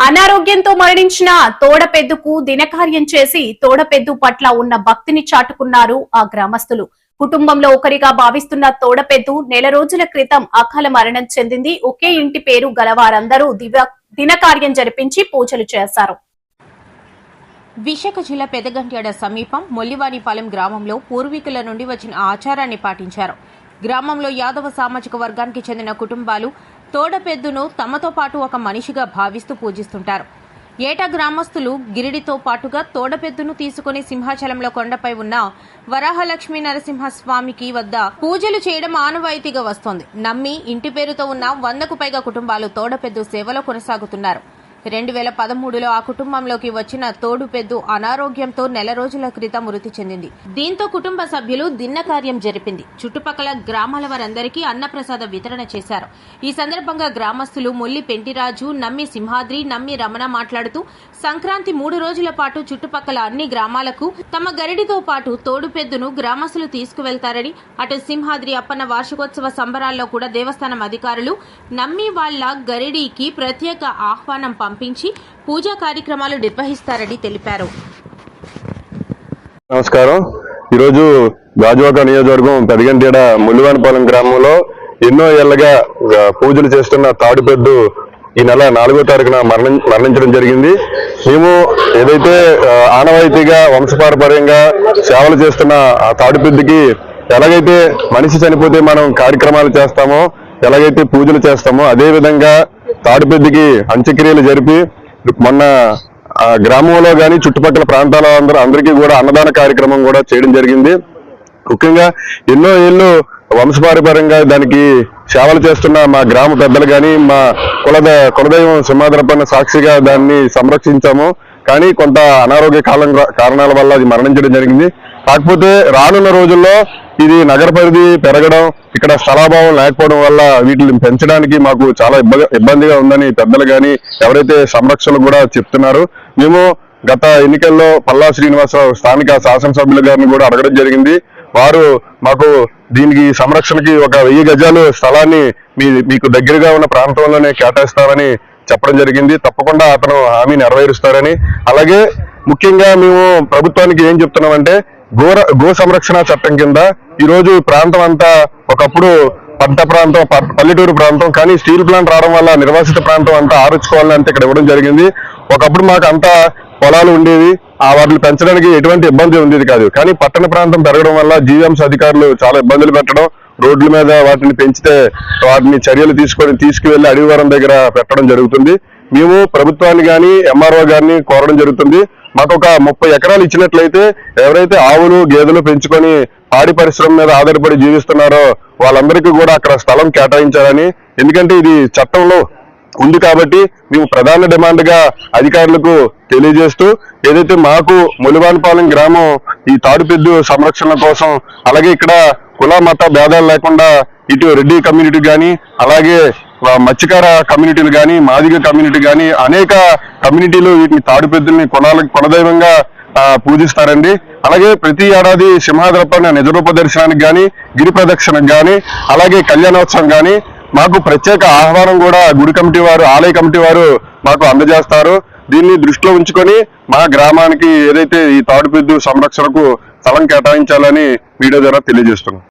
అనారోగ్యంతో మరణించిన తోడపెద్దుకు దినకార్యం చేసి తోడపెద్దు పట్ల ఉన్న భక్తిని చాటుకున్నారు ఆ గ్రామస్తులు. కుటుంబంలో ఒకరిగా భావిస్తున్న తోడపెద్దు నెల రోజుల క్రితం అకాల మరణం చెందింది. ఒకే ఇంటి పేరు గలవారందరూ దినకార్యం జరిపించి పూజలు చేశారు. విశాఖ జిల్లా పెదగంట్యాడ సమీపం మొల్లివానిపాలెం గ్రామంలో పూర్వీకుల నుండి వచ్చిన ఆచారాన్ని పాటించారు. గ్రామంలో యాదవ సామాజిక వర్గానికి చెందిన కుటుంబాలు తోడపెద్దును తమతో పాటు ఒక మనిషిగా భావిస్తూ పూజిస్తుంటారు. ఏటా గ్రామస్తులు గిరిడితో పాటుగా తోడపెద్దును తీసుకుని సింహాచలంలో కొండపై ఉన్న వరాహలక్ష్మీ నరసింహస్వామికి వద్ద పూజలు చేయడం ఆనవాయితీగా వస్తోంది. నమ్మి ఇంటి పేరుతో ఉన్న 100కు పైగా కుటుంబాలు తోడపెద్దు సేవలో కొనసాగుతున్నారు. 2013లో ఆ కుటుంబంలోకి వచ్చిన తోడుపెద్దు అనారోగ్యంతో నెల రోజుల క్రితం మృతి చెందింది. దీంతో కుటుంబ సభ్యులు దిన్నకార్యం జరిపింది. చుట్టుపక్కల గ్రామాల వారందరికీ అన్నప్రసాద వితరణ చేశారు. ఈ సందర్భంగా గ్రామస్తులు మొల్లి పెంటిరాజు, నమ్మి సింహాద్రి, నమ్మి రమణ మాట్లాడుతూ సంక్రాంతి 3 రోజుల పాటు చుట్టుపక్కల అన్ని గ్రామాలకు తమ గరిడితో పాటు తోడుపెద్దును గ్రామస్తులు తీసుకువెళ్తారని, అటు సింహాద్రి అప్పన్న వార్షికోత్సవ సంబరాల్లో కూడా దేవస్థానం అధికారులు నమ్మి వాళ్ల గరిడికి ప్రత్యేక ఆహ్వానం పంపించి పూజా కార్యక్రమాలు నిర్వహిస్తారని తెలిపారు. నమస్కారం. ఈరోజు గాజువాక నియోజకవర్గం పెదగంట్యాడ మొల్లివానిపాలెం గ్రామంలో ఎన్నో ఏళ్లుగా పూజలు చేస్తున్న తాడుపెద్దు ఈ నెల 4వ తారీఖున మరణించడం జరిగింది. మేము ఏదైతే ఆనవాయితీగా వంశపారపర్యంగా సేవలు చేస్తున్న ఆ తాడుపెద్దుకి ఎలాగైతే మనిషి చనిపోతే మనం కార్యక్రమాలు చేస్తామో, ఎలాగైతే పూజలు చేస్తామో అదే విధంగా తాడుపెద్దుకి అంత్యక్రియలు జరిపి మొన్న గ్రామంలో గాని చుట్టుపక్కల ప్రాంతాల అందరికీ కూడా అన్నదాన కార్యక్రమం కూడా చేయడం జరిగింది. ముఖ్యంగా ఎన్నో ఏళ్ళు వంశపారపర్యంగా దానికి సేవలు చేస్తున్న మా గ్రామ పెద్దలు గాని, మా కులదైవం సింహాద్రప్పన్న సాక్షిగా దాన్ని సంరక్షించాము. కానీ కొంత అనారోగ్య కారణాల వల్ల అది మరణించడం జరిగింది. కాకపోతే రానున్న రోజుల్లో ఇది నగర పరిధి పెరగడం, ఇక్కడ స్థలాభావం లేకపోవడం వల్ల వీటిని పెంచడానికి మాకు చాలా ఇబ్బందిగా ఉందని పెద్దలు గాని, ఎవరైతే సంరక్షణలు కూడా చెప్తున్నారు. మేము గత ఎన్నికల్లో పల్లా శ్రీనివాసరావు స్థానిక శాసనసభ్యుల గారిని కూడా అడగడం జరిగింది. వారు మాకు దీనికి సంరక్షణకి ఒక 1000 గజాలు స్థలాన్ని మీకు దగ్గరగా ఉన్న ప్రాంతంలోనే కేటాయిస్తారని చెప్పడం జరిగింది. తప్పకుండా అతను హామీ నెరవేరుస్తారని, అలాగే ముఖ్యంగా మేము ప్రభుత్వానికి ఏం చెప్తున్నామంటే గో సంరక్షణ చట్టం కింద ఈరోజు ప్రాంతం అంతా ఒకప్పుడు పంట ప్రాంతం, పల్లెటూరు ప్రాంతం, కానీ స్టీల్ ప్లాంట్ రావడం వల్ల నిర్వాసిత ప్రాంతం అంతా ఆరుచుకోవాలని అంటే ఇక్కడ ఇవ్వడం జరిగింది. ఒకప్పుడు మాకు అంతా పొలాలు ఉండేవి, వాటిని పెంచడానికి ఎటువంటి ఇబ్బంది ఉండేది కాదు. కానీ పట్టణ ప్రాంతం పెరగడం వల్ల జీవీఎంసీ అధికారులు చాలా ఇబ్బందులు పెట్టడం, రోడ్ల మీద వాటిని పెంచితే వాటిని చర్యలు తీసుకువెళ్లి అడవివరం దగ్గర పెట్టడం జరుగుతుంది. మేము ప్రభుత్వాన్ని గాని ఎంఆర్ఓ గారిని కోరడం జరుగుతుంది. మాకు ఒక 30 ఎకరాలు ఇచ్చినట్లయితే ఎవరైతే ఆవులు గేదెలు పెంచుకొని పాడి పరిశ్రమ మీద ఆధారపడి జీవిస్తున్నారో వాళ్ళందరికీ కూడా అక్కడ స్థలం కేటాయించాలని, ఎందుకంటే ఇది చట్టంలో ఉంది కాబట్టి మేము ప్రధాన డిమాండ్ గా అధికారులకు తెలియజేస్తూ, ఏదైతే మాకు మొల్లివానిపాలెం గ్రామం ఈ తాడుపెద్దు సంరక్షణ కోసం, అలాగే ఇక్కడ కుల మత భేదాలు లేకుండా ఇటు రెడ్డి కమ్యూనిటీ గాని, అలాగే మత్స్యకార కమ్యూనిటీలు గాని, మాదిగ కమ్యూనిటీ గాని, అనేక కమ్యూనిటీలు వీటిని తాడుపెద్దుల్ని కులదైవంగా పూజిస్తారండి. అలాగే ప్రతి ఏడాది సింహాద్రప్పన్న నిజరూప దర్శనానికి గాని, గిరి ప్రదక్షిణకు గాని, అలాగే కళ్యాణోత్సవం గాని మాకు ప్రత్యేక ఆహ్వానం కూడా గుడి కమిటీ వారు, ఆలయ కమిటీ వారు మాకు అందజేస్తారు. దీన్ని దృష్టిలో ఉంచుకొని మా గ్రామానికి ఏదైతే ఈ తాడుపెద్దు సంరక్షణకు స్థలం కేటాయించాలని వీడియో ద్వారా తెలియజేస్తున్నాం.